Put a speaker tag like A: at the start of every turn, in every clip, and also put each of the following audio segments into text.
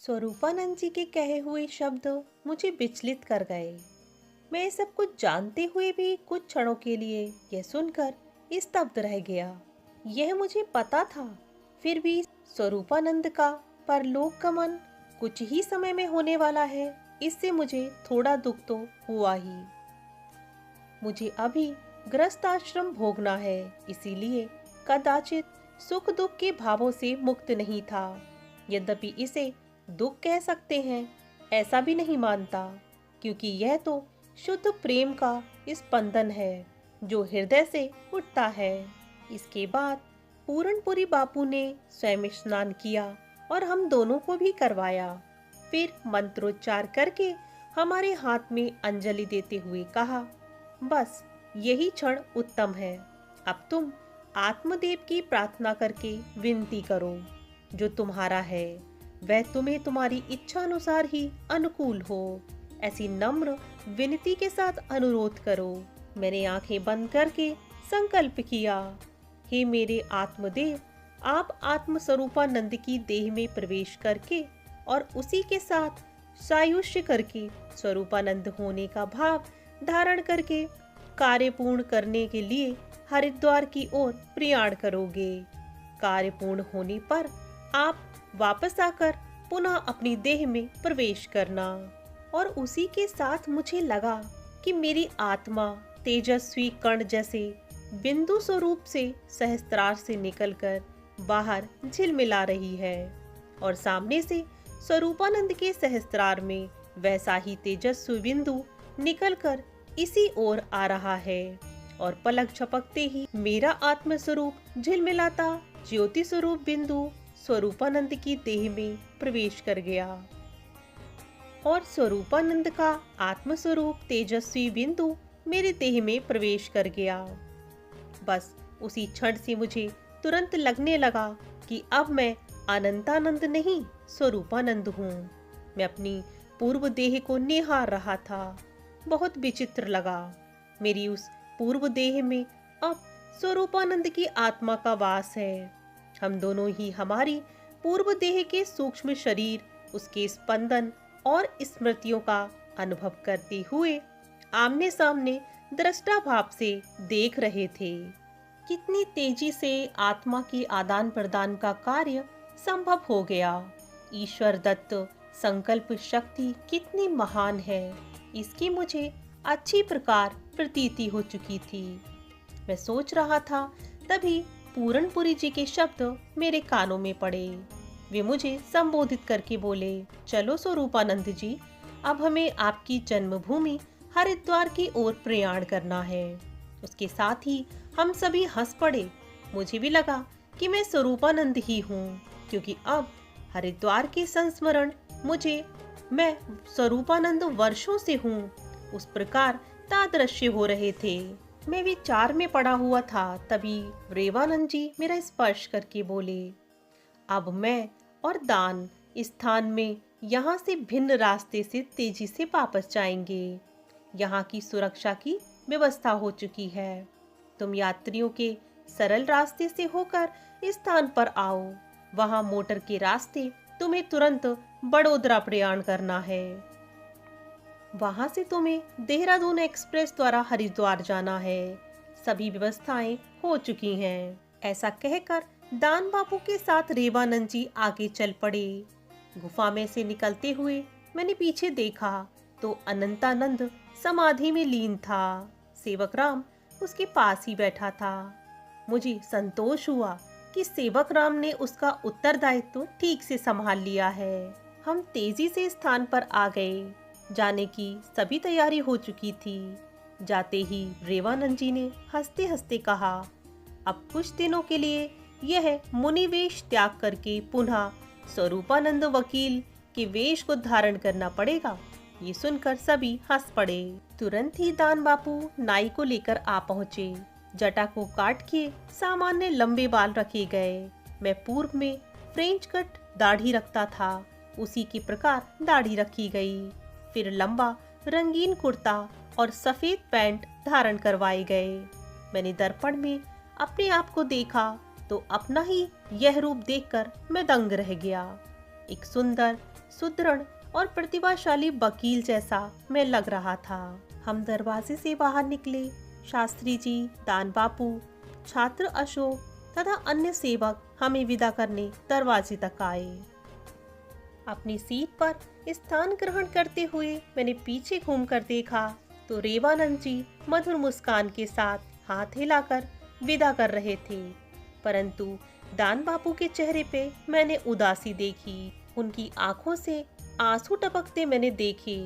A: स्वरूपानंद जी के कहे हुए शब्द मुझे विचलित कर गए। मैं सब कुछ जानते हुए भी कुछ क्षणों के लिए यह सुनकर स्तब्ध रह गया। यह मुझे पता था, फिर भी स्वरूपानंद का परलोक गमन कुछ ही समय में होने वाला है, इससे मुझे थोड़ा दुख तो हुआ ही। मुझे अभी गृहस्थ आश्रम भोगना है, इसीलिए कदाचित सुख दुख के भावों से मुक्त नहीं था। यद्यपि इसे दुख कह सकते हैं, ऐसा भी नहीं मानता, क्योंकि यह तो शुद्ध प्रेम का स्पंदन है जो हृदय से उठता है। इसके बाद पूरनपुरी बापू ने स्वयं स्नान किया और हम दोनों को भी करवाया। फिर मंत्रोच्चार करके हमारे हाथ में अंजलि देते हुए कहा, बस यही क्षण उत्तम है। अब तुम आत्मदेव की प्रार्थना करके विनती करो। जो तुम्हारा है वह तुम्हें तुम्हारी इच्छा अनुसार ही अनुकूल हो, ऐसी नम्र विनती के साथ अनुरोध करो। मैंने आंखें बंद करके संकल्प किया, हे मेरे आत्मदेव, आप आत्म स्वरूपानंद की देह में प्रवेश करके और उसी के साथ सायुष्य करके स्वरूपानंद होने का भाव धारण करके कार्य पूर्ण करने के लिए हरिद्वार की ओर प्रयाण करोगे। कार्य पूर्ण होने पर आप वापस आकर पुनः अपनी देह में प्रवेश करना। और उसी के साथ मुझे लगा कि मेरी आत्मा तेजस्वी कण जैसे बिंदु स्वरूप से सहस्त्रार से निकलकर बाहर झिलमिला रही है और सामने से स्वरूपानंद के सहस्त्रार में वैसा ही तेजस्वी बिंदु निकलकर इसी ओर आ रहा है। और पलक झपकते ही मेरा आत्म स्वरूप झिलमिलाता ज्योति स्वरूप बिंदु स्वरूपानंद की देह में प्रवेश कर गया और स्वरूपानंद का आत्मस्वरूप तेजस्वी बिंदु मेरे देह में प्रवेश कर गया। बस उसी क्षण से मुझे तुरंत लगने लगा कि अब मैं अनंतानंद नहीं स्वरूपानंद हूँ। मैं अपनी पूर्व देह को निहार रहा था। बहुत विचित्र लगा। मेरी उस पूर्व देह में अब स्वरूपानंद की आत्मा का वास है। हम दोनों ही हमारी पूर्व देह के सूक्ष्म शरीर, उसके स्पंदन और स्मृतियों का अनुभव करते हुए आमने सामने दृष्टा भाव से देख रहे थे। कितनी तेजी से आत्मा के आदान प्रदान का कार्य संभव हो गया। ईश्वर दत्त संकल्प शक्ति कितनी महान है, इसकी मुझे अच्छी प्रकार प्रतीति हो चुकी थी। मैं सोच रहा था, तभी पूरनपुरी जी के शब्द मेरे कानों में पड़े। वे मुझे संबोधित करके बोले, चलो स्वरूपानंद जी, अब हमें आपकी जन्मभूमि हरिद्वार की ओर प्रयाण करना है। उसके साथ ही हम सभी हंस पड़े। मुझे भी लगा कि मैं स्वरूपानंद ही हूँ, क्योंकि अब हरिद्वार के संस्मरण मैं स्वरूपानंद वर्षों से हूँ, उस प्रकार तादृश्य हो रहे थे। मैं विचार में पड़ा हुआ था, तभी रेवानंद जी मेरा स्पर्श करके बोले, अब मैं और दान इस स्थान में यहाँ से भिन्न रास्ते से तेजी से वापस जाएंगे। यहाँ की सुरक्षा की व्यवस्था हो चुकी है। तुम यात्रियों के सरल रास्ते से होकर इस स्थान पर आओ। वहाँ मोटर के रास्ते तुम्हें तुरंत बड़ोदरा प्रयाण करना है। वहाँ से तुम्हें देहरादून एक्सप्रेस द्वारा हरिद्वार जाना है। सभी व्यवस्थाएं हो चुकी हैं। ऐसा कहकर दान बापू के साथ रेवानंद जी आगे चल पड़े। गुफा में से निकलते हुए मैंने पीछे देखा तो अनंतानंद समाधि में लीन था। सेवक राम उसके पास ही बैठा था। मुझे संतोष हुआ कि सेवक राम ने उसका उत्तरदायित्व ठीक से संभाल लिया है। हम तेजी से स्थान पर आ गए। जाने की सभी तैयारी हो चुकी थी। जाते ही रेवानंद जी ने हंसते हंसते कहा, अब कुछ दिनों के लिए यह मुनिवेश त्याग करके पुनः स्वरूपानंद वकील के वेश को धारण करना पड़ेगा। ये सुनकर सभी हंस पड़े। तुरंत ही दान बापू नाई को लेकर आ पहुँचे। जटा को काट के सामान्य लंबे बाल रखे गए। मैं पूर्व में फ्रेंच कट दाढ़ी रखता था, उसी के प्रकार दाढ़ी रखी गई। फिर लंबा रंगीन कुर्ता और सफेद पैंट धारण करवाए गए। मैंने दर्पण में अपने आप को देखा तो अपना ही यह रूप देखकर मैं दंग रह गया। एक सुंदर सुदृढ़ और प्रतिभाशाली वकील जैसा मैं लग रहा था। हम दरवाजे से बाहर निकले। शास्त्री जी, दान बापू, छात्र अशोक तथा अन्य सेवक हमें विदा करने दरवाजे तक आए। अपनी सीट पर स्थान ग्रहण करते हुए मैंने पीछे घूमकर देखा तो रेवानंद जी मधुर मुस्कान के साथ हाथ हिलाकर विदा कर रहे थे, परंतु दान बापू के चेहरे पे मैंने उदासी देखी। उनकी आंखों से आंसू टपकते मैंने देखे।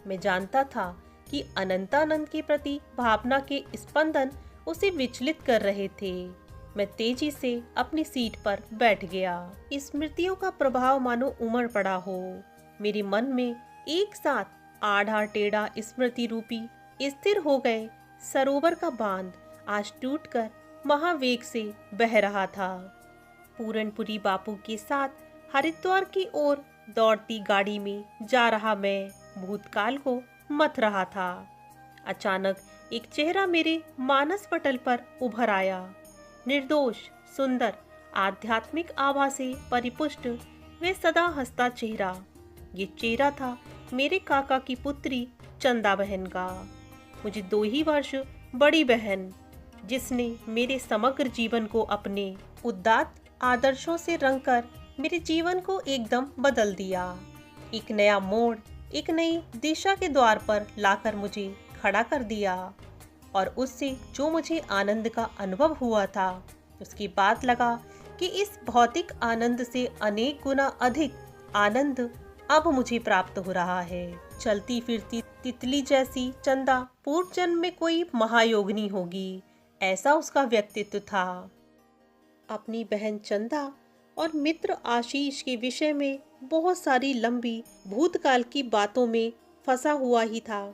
A: मैं जानता था कि अनंतानंद के प्रति भावना के स्पंदन उसे विचलित कर रहे थे। मैं तेजी से अपनी सीट पर बैठ गया। स्मृतियों का प्रभाव मानो उमड़ पड़ा हो। मेरे मन में एक साथ आधा टेढ़ा स्मृति रूपी स्थिर हो गए सरोवर का बांध आज टूटकर महावेग से बह रहा था। पूरनपुरी बापू के साथ हरिद्वार की ओर दौड़ती गाड़ी में जा रहा मैं भूतकाल को मथ रहा था। अचानक एक चेहरा मेरे मानस पटल पर उभर आया। निर्दोष, सुंदर, आध्यात्मिक आभा से परिपुष्ट वे सदा हंसता चेहरा। ये चेहरा था मेरे काका की पुत्री चंदा बहन का, मुझे 2 ही वर्ष बड़ी बहन, जिसने मेरे समग्र जीवन को अपने उदात्त आदर्शों से रंगकर मेरे जीवन को एकदम बदल दिया। एक नया मोड़, एक नई दिशा के द्वार पर लाकर मुझे खड़ा कर दिया और उससे जो मुझे आनंद का अनुभव हुआ था, उसके बाद लगा कि इस भौतिक आनंद से अनेक गुना अधिक आनंद अब मुझे प्राप्त हो रहा है। चलती फिरती तितली जैसी चंदा पूर्व जन्म में कोई महायोगिनी होगी, ऐसा उसका व्यक्तित्व था। अपनी बहन चंदा और मित्र आशीष के विषय में बहुत सारी लंबी भूतकाल की बातों में फंसा हुआ ही था।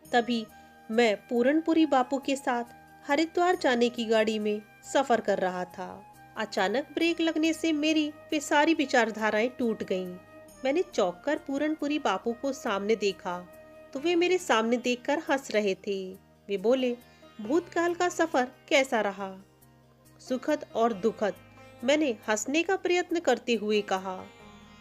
A: तभी मैं पूरनपुरी बापू के साथ हरिद्वार जाने की गाड़ी में सफर कर रहा था। अचानक ब्रेक लगने से मेरी वे सारी विचारधाराएं टूट गईं। मैंने चौंक कर पूरनपुरी बापू को सामने देखा तो वे मेरे सामने देखकर हंस रहे थे। वे बोले, भूतकाल का सफर कैसा रहा? सुखद और दुखद, मैंने हंसने का प्रयत्न करते हुए कहा।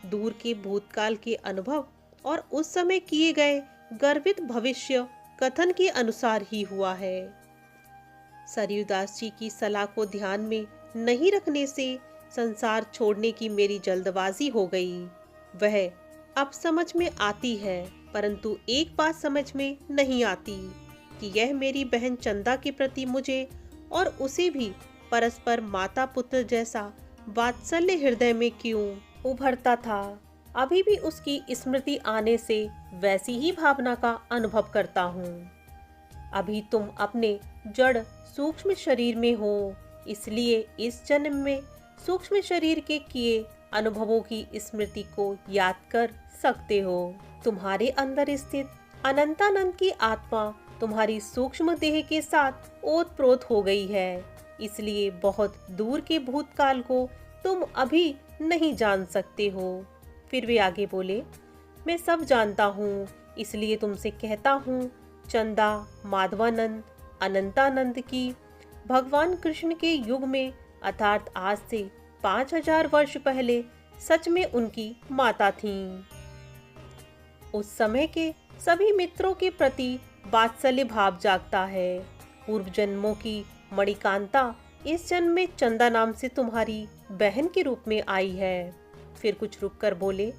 A: दूर के भूतकाल के अनुभव और उस समय किए गए गर्वित भविष्य कथन के अनुसार ही हुआ है। सरयूदास जी की सलाह को ध्यान में नहीं रखने से संसार छोड़ने की मेरी जल्दबाजी हो गई। वह अब समझ में आती है, परंतु एक बात समझ में नहीं आती कि यह मेरी बहन चंदा के प्रति मुझे और उसे भी परस्पर माता पुत्र जैसा वात्सल्य हृदय में क्यों उभरता था। अभी भी उसकी स्मृति आने से वैसी ही भावना का अनुभव करता हूँ। अभी तुम अपने जड़ सूक्ष्म शरीर में हो, इसलिए इस जन्म में सूक्ष्म शरीर के किए अनुभवों की स्मृति को याद कर सकते हो। तुम्हारे अंदर स्थित अनंतानंद की आत्मा तुम्हारी सूक्ष्म देह के साथ ओतप्रोत हो गई है, इसलिए बहुत दूर के भूतकाल को तुम अभी नहीं जान सकते हो। फिर वे आगे बोले, मैं सब जानता हूँ, इसलिए तुमसे कहता हूँ, चंदा, माधवानंद, अनंतानंद की भगवान कृष्ण के युग में अर्थात आज से 5000 वर्ष पहले सच में उनकी माता थीं। उस समय के सभी मित्रों के प्रति वात्सल्य भाव जागता है। पूर्व जन्मों की मणिकांता इस जन्म में चंदा नाम से तुम्हारी बहन के रूप में आई है। फिर कुछ रुककर बोले,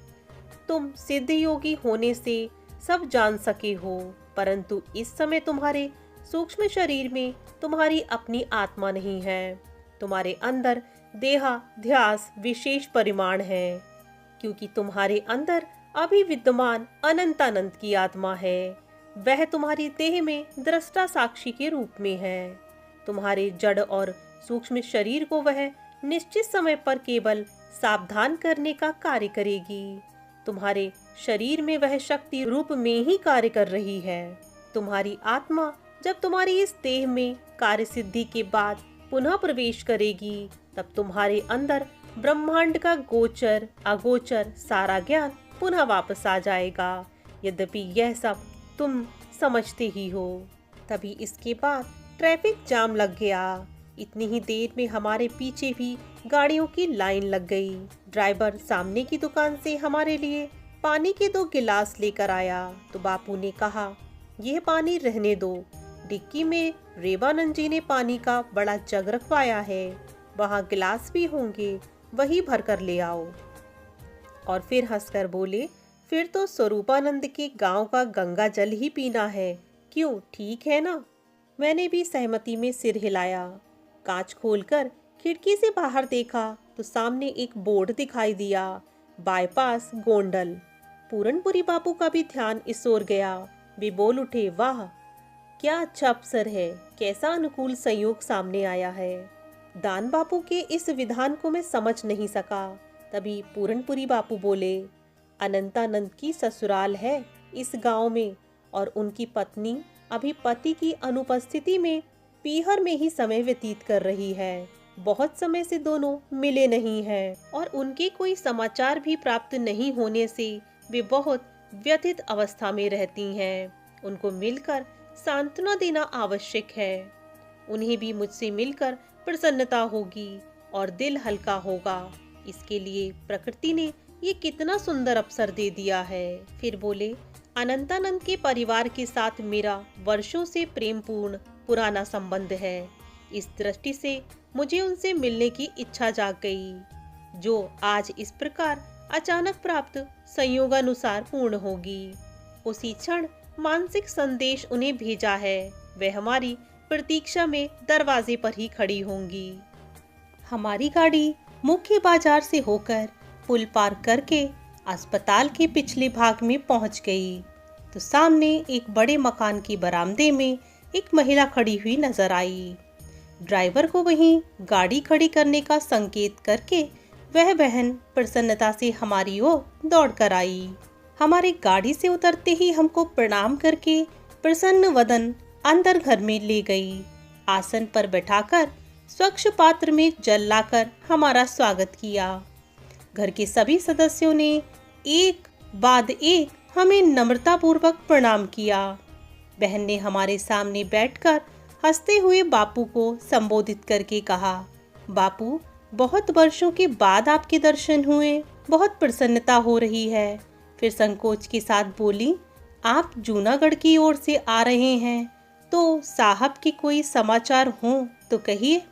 A: तुम सिद्ध योगी होने से सब जान सके हो, परंतु इस समय तुम्हारे सूक्ष्म शरीर में तुम्हारी अपनी आत्मा नहीं है। तुम्हारे अंदर देहाध्यास विशेष परिमाण है, क्योंकि तुम्हारे अंदर अभी विद्यमान अनंतानंद की आत्मा है। वह तुम्हारी देह में दृष्टा साक्षी के रूप में है। तुम्हारे जड़ और सूक्ष्म शरीर को वह निश्चित समय पर केवल सावधान करने का कार्य करेगी। तुम्हारे शरीर में वह शक्ति रूप में ही कार्य कर रही है। तुम्हारी आत्मा जब तुम्हारी इस देह में कार्य सिद्धि के बाद पुनः प्रवेश करेगी, तब तुम्हारे अंदर ब्रह्मांड का गोचर अगोचर सारा ज्ञान पुनः वापस आ जाएगा। यद्यपि यह सब तुम समझते ही हो। तभी इसके बाद ट्रैफिक जाम लग गया। इतनी ही देर में हमारे पीछे भी गाड़ियों की लाइन लग गई। ड्राइवर सामने की दुकान से हमारे लिए पानी के 2 गिलास लेकर आया तो बापू ने कहा, यह पानी रहने दो। डिक्की में रेवानंद जी ने पानी का बड़ा जग रखवाया है, वहाँ गिलास भी होंगे, वही भर कर ले आओ। और फिर हंसकर बोले, फिर तो स्वरूपानंद के गांव का गंगा जल ही पीना है, क्यों, ठीक है ना? मैंने भी सहमति में सिर हिलाया। कांच खोलकर खिड़की से बाहर देखा तो सामने एक बोर्ड दिखाई दिया, बाईपास गोंडल। पूरनपुरी बापू का भी ध्यान इस ओर गया। वे बोल उठे, वाह क्या अच्छा अवसर है, कैसा अनुकूल संयोग सामने आया है। दान बापू के इस विधान को मैं समझ नहीं सका। तभी पूरनपुरी बापू बोले, अनंतानंद की ससुराल है इस गांव में और उनकी पत्नी अभी पति की अनुपस्थिति में पीहर में ही समय व्यतीत कर रही है। बहुत समय से दोनों मिले नहीं हैं और उनके कोई समाचार भी प्राप्त नहीं होने से वे बहुत व्यथित अवस्था में रहती हैं। उनको मिलकर सांत्वना देना आवश्यक है। उन्हें भी मुझसे मिलकर प्रसन्नता होगी और दिल हल्का होगा। इसके लिए प्रकृति ने ये कितना सुंदर अवसर दे दिया है। फिर बोले, अनंतानंद के परिवार के साथ मेरा वर्षों से प्रेमपूर्ण पुराना संबंध है। इस दृष्टि से मुझे उनसे मिलने की इच्छा जाग गई, जो आज इस प्रकार अचानक प्राप्त संयोगानुसार पूर्ण होगी। उसी क्षण मानसिक संदेश उन्हें भेजा है, वे हमारी प्रतीक्षा में दरवाजे पर ही खड़ी होंगी। हमारी गाड़ी मुख्य बाजार से होकर पुल पार करके अस्पताल के पिछले भाग में पहुंच गई तो सामने एक बड़े मकान के बरामदे में एक महिला खड़ी हुई नजर आई। ड्राइवर को वहीं गाड़ी खड़ी करने का संकेत करके वह बहन प्रसन्नता से हमारी ओर दौड़ कर आई। हमारी गाड़ी से उतरते ही हमको प्रणाम करके प्रसन्न वदन अंदर घर में ले गई। आसन पर बैठाकर स्वच्छ पात्र में जल लाकर हमारा स्वागत किया। घर के सभी सदस्यों ने एक बाद एक हमें नम्रतापूर्वक प्रणाम किया। बहन ने हमारे सामने बैठकर हंसते हुए बापू को संबोधित करके कहा, बापू बहुत वर्षों के बाद आपके दर्शन हुए, बहुत प्रसन्नता हो रही है। फिर संकोच के साथ बोली, आप जूनागढ़ की ओर से आ रहे हैं तो साहब के कोई समाचार हों तो कहिए।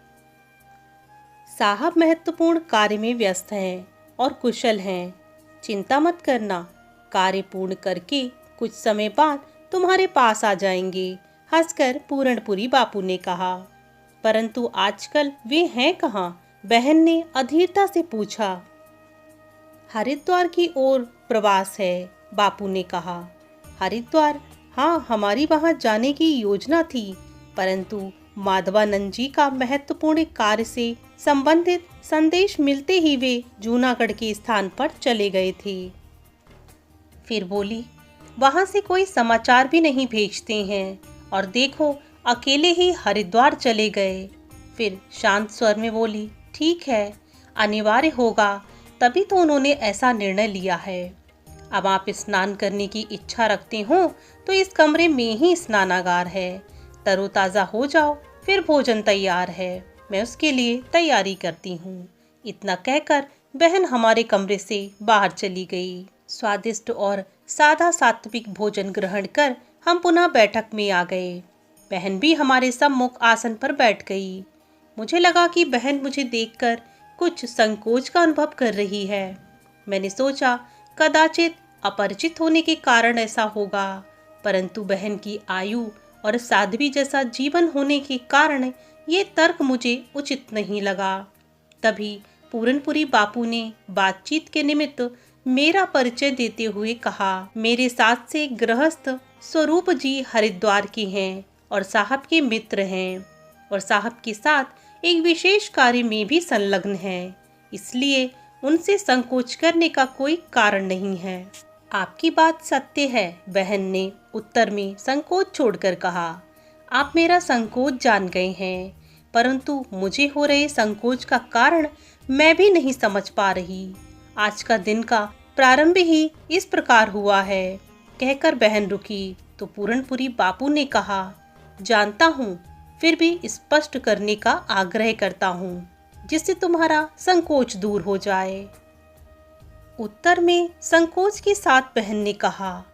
A: साहब महत्वपूर्ण कार्य में व्यस्त हैं और कुशल हैं। चिंता मत करना, कार्य पूर्ण करके कुछ समय बाद तुम्हारे पास आ जाएंगे, हंसकर पूरणपुरी बापू ने कहा। परंतु आजकल वे हैं कहाँ? बहन ने अधीरता से पूछा। हरिद्वार की ओर प्रवास है, बापू ने कहा। हरिद्वार? हाँ, हमारी वहाँ जाने की योजना थी, परंतु माधवानंद जी का महत्वपूर्ण कार्य से संबंधित संदेश मिलते ही वे जूनागढ़ के स्थान पर चले गए थे। फिर बोली, वहां से कोई समाचार भी नहीं भेजते हैं और देखो अकेले ही हरिद्वार चले गए। फिर शांत स्वर में बोली, ठीक है, अनिवार्य होगा, तभी तो उन्होंने ऐसा निर्णय लिया है। अब आप स्नान करने की इच्छा रखते हो तो इस कमरे में ही स्नानागार है, तरोताज़ा हो जाओ, फिर भोजन तैयार है, मैं उसके लिए तैयारी करती हूँ। इतना कहकर बहन हमारे कमरे से बाहर चली गई। स्वादिष्ट और सादा सात्विक भोजन ग्रहण कर हम पुनः बैठक में आ गए। बहन भी हमारे सम्मुख आसन पर बैठ गई। मुझे लगा कि बहन मुझे देखकर कुछ संकोच का अनुभव कर रही है। मैंने सोचा कदाचित अपरिचित होने के कारण ऐसा होगा, परंतु बहन की आयु और साध्वी जैसा जीवन होने के कारण ये तर्क मुझे उचित नहीं लगा। तभी पूरनपुरी बापू ने बातचीत के निमित्त मेरा परिचय देते हुए कहा, मेरे साथ से गृहस्थ स्वरूप जी हरिद्वार के हैं और साहब के मित्र हैं और साहब के साथ एक विशेष कार्य में भी संलग्न हैं, इसलिए उनसे संकोच करने का कोई कारण नहीं है। आपकी बात सत्य है, बहन ने उत्तर में संकोच छोड़कर कहा। आप मेरा संकोच जान गए हैं, परंतु मुझे हो रहे संकोच का कारण मैं भी नहीं समझ पा रही। आज का दिन का प्रारंभ ही इस प्रकार हुआ है। कहकर बहन रुकी तो पूरनपुरी बापू ने कहा, जानता हूँ, फिर भी स्पष्ट करने का आग्रह करता हूँ, जिससे तुम्हारा संकोच दूर हो जाए। उत्तर में संकोच के साथ बहन ने कहा,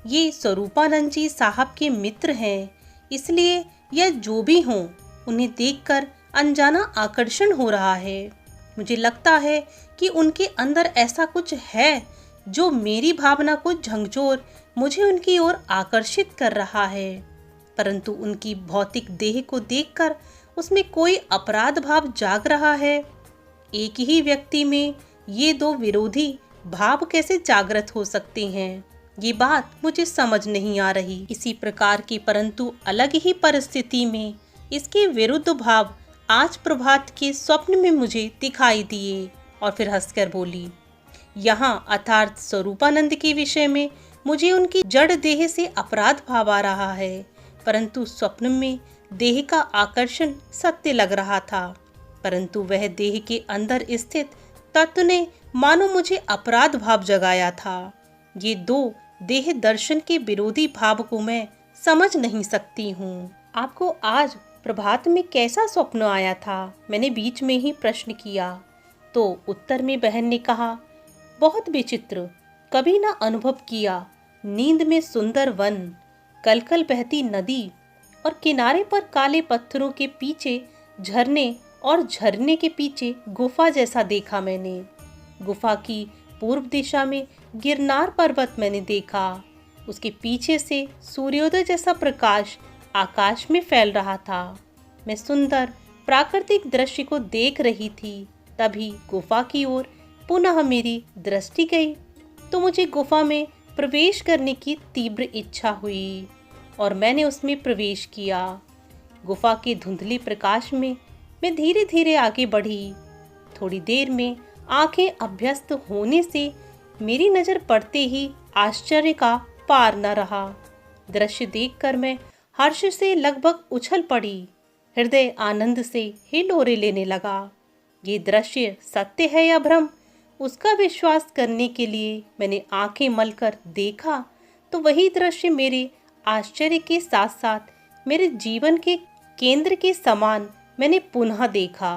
A: ये स्वरूपानंद जी साहब के मित्र हैं, इसलिए यह जो भी हों, उन्हें देखकर अनजाना आकर्षण हो रहा है। मुझे लगता है कि उनके अंदर ऐसा कुछ है जो मेरी भावना को झकझोर मुझे उनकी ओर आकर्षित कर रहा है, परंतु उनकी भौतिक देह को देखकर उसमें कोई अपराध भाव जाग रहा है। एक ही व्यक्ति में ये दो विरोधी भाव कैसे जागृत हो सकते हैं, ये बात मुझे समझ नहीं आ रही। इसी प्रकार की परंतु अलग ही परिस्थिति में इसके विरुद्ध भाव आज प्रभात के स्वप्न में मुझे दिखाई दिए और फिर हंसकर बोली, यहाँ अर्थात स्वरूपानंद के विषय में मुझे उनकी जड़ देह से अपराध भाव आ रहा है, परंतु स्वप्न में देह का आकर्षण सत्य लग रहा था, परंतु वह देह के अंदर स्थित तत्व ने मानो मुझे अपराध भाव जगाया था। ये दो देह दर्शन के विरोधी भाव को मैं समझ नहीं सकती हूँ। आपको आज प्रभात में कैसा स्वप्न आया था? मैंने बीच में ही प्रश्न किया तो उत्तर में बहन ने कहा, बहुत विचित्र, कभी ना अनुभव किया। नींद में सुंदर वन, कलकल बहती नदी और किनारे पर काले पत्थरों के पीछे झरने और झरने के पीछे गुफा जैसा देखा मैंने। गुफा की पूर्व दिशा में गिरनार पर्वत मैंने देखा, उसके पीछे से सूर्योदय जैसा प्रकाश आकाश में फैल रहा था। मैं सुंदर प्राकृतिक दृश्य को देख रही थी, तभी गुफा की ओर पुनः मेरी दृष्टि गई तो मुझे गुफा में प्रवेश करने की तीव्र इच्छा हुई और मैंने उसमें प्रवेश किया। गुफा के धुंधले प्रकाश में मैं धीरे धीरे आगे बढ़ी। थोड़ी देर में आंखें अभ्यस्त होने से मेरी नज़र पड़ते ही आश्चर्य का पार न रहा। दृश्य देखकर मैं हर्ष से लगभग उछल पड़ी, हृदय आनंद से हिलोरे लेने लगा। ये दृश्य सत्य है या भ्रम, उसका विश्वास करने के लिए मैंने आंखें मलकर देखा तो वही दृश्य मेरे आश्चर्य के साथ साथ मेरे जीवन के केंद्र के समान मैंने पुनः देखा।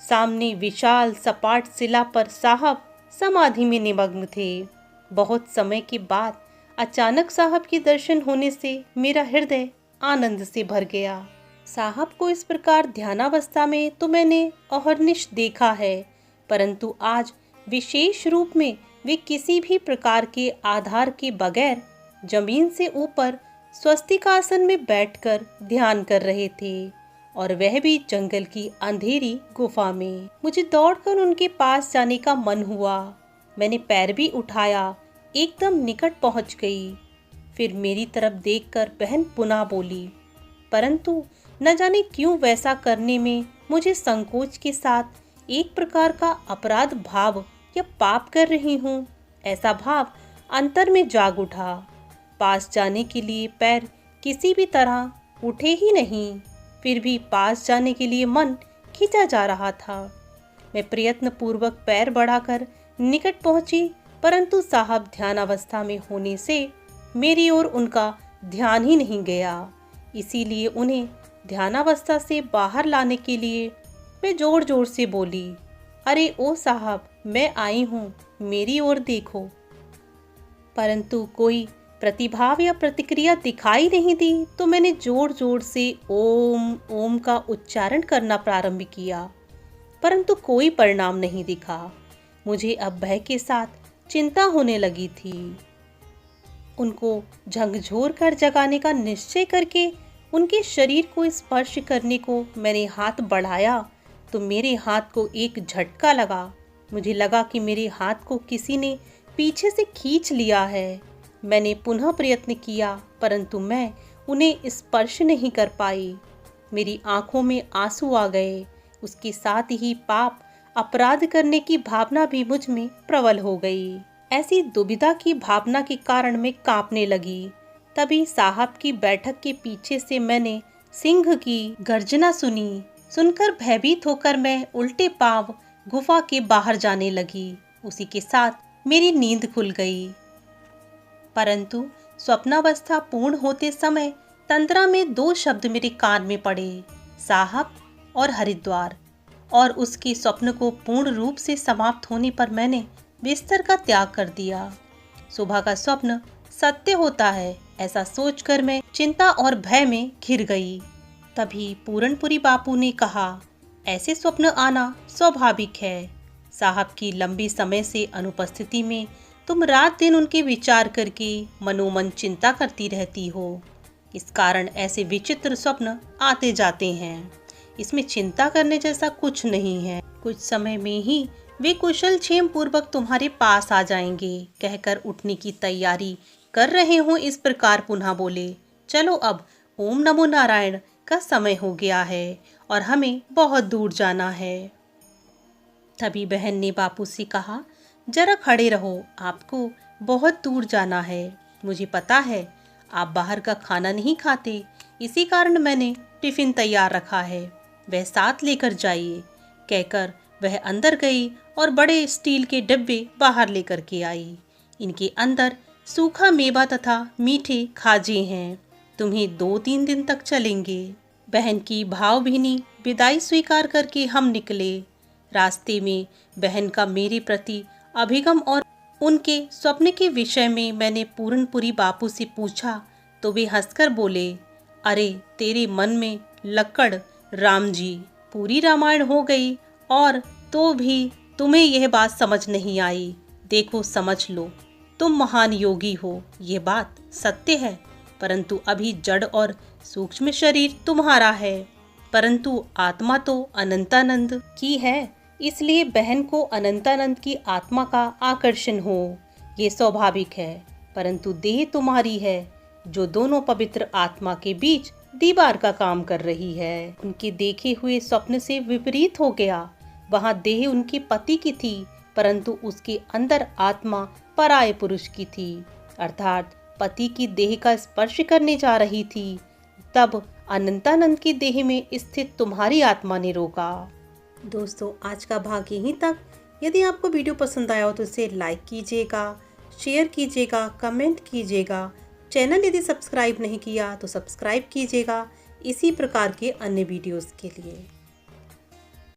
A: सामने विशाल सपाट शिला पर साहब समाधि में निमग्न थे। बहुत समय के बाद अचानक साहब के दर्शन होने से मेरा हृदय आनंद से भर गया। साहब को इस प्रकार ध्यानावस्था में तो मैंने अहर्निश देखा है, परंतु आज विशेष रूप में वे किसी भी प्रकार के आधार के बगैर जमीन से ऊपर स्वस्तिकासन में बैठकर ध्यान कर रहे थे, और वह भी जंगल की अंधेरी गुफा में। मुझे दौड़कर उनके पास जाने का मन हुआ। मैंने पैर भी उठाया, एकदम निकट पहुंच गई। फिर मेरी तरफ देखकर बहन पुनः बोली, परंतु न जाने क्यों वैसा करने में मुझे संकोच के साथ एक प्रकार का अपराध भाव या पाप कर रही हूँ, ऐसा भाव अंतर में जाग उठा। पास जाने के लिए पैर किसी भी तरह उठे ही नहीं, फिर भी पास जाने के लिए मन खींचा जा रहा था। मैं प्रयत्न पूर्वक पैर बढ़ाकर निकट पहुंची, परंतु साहब ध्यानावस्था में होने से मेरी ओर उनका ध्यान ही नहीं गया। इसीलिए उन्हें ध्यानावस्था से बाहर लाने के लिए मैं जोर जोर से बोली, अरे ओ साहब, मैं आई हूँ, मेरी ओर देखो। परंतु कोई प्रतिभाव या प्रतिक्रिया दिखाई नहीं दी तो मैंने जोर जोर से ओम ओम का उच्चारण करना प्रारंभ किया, परंतु कोई परिणाम नहीं दिखा। मुझे अब भय के साथ चिंता होने लगी थी। उनको झकझोर कर जगाने का निश्चय करके उनके शरीर को स्पर्श करने को मैंने हाथ बढ़ाया तो मेरे हाथ को एक झटका लगा। मुझे लगा कि मेरे हाथ को किसी ने पीछे से खींच लिया है। मैंने पुनः प्रयत्न किया, परंतु मैं उन्हें स्पर्श नहीं कर पाई। मेरी आंखों में आंसू आ गए। उसके साथ ही पाप अपराध करने की भावना भी मुझ में प्रबल हो गई। ऐसी दुविधा की भावना के कारण मैं कांपने लगी। तभी साहब की बैठक के पीछे से मैंने सिंह की गर्जना सुनी। सुनकर भयभीत होकर मैं उल्टे पांव गुफा के बाहर जाने लगी। उसी के साथ मेरी नींद खुल गई। परंतु स्वप्नावस्था पूर्ण होते समय तंत्रा में दो शब्द मेरे कान में पड़े, साहब और हरिद्वार। और उसके स्वप्न को पूर्ण रूप से समाप्त होने पर मैंने बिस्तर का त्याग कर दिया। सुबह का स्वप्न सत्य होता है, ऐसा सोचकर मैं चिंता और भय में घिर गई। तभी पूरनपुरी बापू ने कहा, ऐसे स्वप्न आना स्वाभाविक है। साहब की लंबी समय से अनुपस्थिति में तुम रात दिन उनके विचार करके मनोमन चिंता करती रहती हो। इस कारण ऐसे विचित्र स्वप्न आते जाते हैं। इसमें चिंता करने जैसा कुछ नहीं है। कुछ समय में ही वे कुशल क्षेम पूर्वक तुम्हारे पास आ जाएंगे। कहकर उठने की तैयारी कर रहे हो, इस प्रकार पुनः बोले, चलो अब ओम नमो नारायण का समय हो गया है और हमें बहुत दूर जाना है। तभी बहन ने बापू से कहा, जरा खड़े रहो, आपको बहुत दूर जाना है। मुझे पता है आप बाहर का खाना नहीं खाते, इसी कारण मैंने टिफिन तैयार रखा है, वह साथ लेकर जाइए। कहकर वह अंदर गई और बड़े स्टील के डिब्बे बाहर लेकर के आई। इनके अंदर सूखा मेवा तथा मीठे खाजे हैं, तुम्हें 2-3 दिन तक चलेंगे। बहन की भावभीनी विदाई स्वीकार करके हम निकले। रास्ते में बहन का मेरे प्रति अभिगम और उनके स्वप्न के विषय में मैंने पूरनपुरी बापू से पूछा तो वे हंसकर बोले, अरे तेरे मन में लक्कड़ राम जी, पूरी रामायण हो गई और तो भी तुम्हें यह बात समझ नहीं आई। देखो समझ लो, तुम महान योगी हो, ये बात सत्य है, परंतु अभी जड़ और सूक्ष्म शरीर तुम्हारा है, परंतु आत्मा तो अनंतानंद की है। इसलिए बहन को अनंतानंद की आत्मा का आकर्षण हो, ये स्वाभाविक है, परंतु देह तुम्हारी है जो दोनों पवित्र आत्मा के बीच दीवार का काम कर रही है। उनके देखे हुए स्वप्न से विपरीत हो गया। वहां देह उनके पति की थी, परंतु उसके अंदर आत्मा पराये पुरुष की थी, अर्थात पति की देह का स्पर्श करने जा रही थी। तब अनंतानंद की देह में स्थित तुम्हारी आत्मा ने रोका। दोस्तों, आज का भाग यहीं तक। यदि आपको वीडियो पसंद आया हो तो इसे लाइक कीजिएगा, शेयर कीजिएगा, कमेंट कीजिएगा। चैनल यदि सब्सक्राइब नहीं किया तो सब्सक्राइब कीजिएगा इसी प्रकार के अन्य वीडियोस के लिए।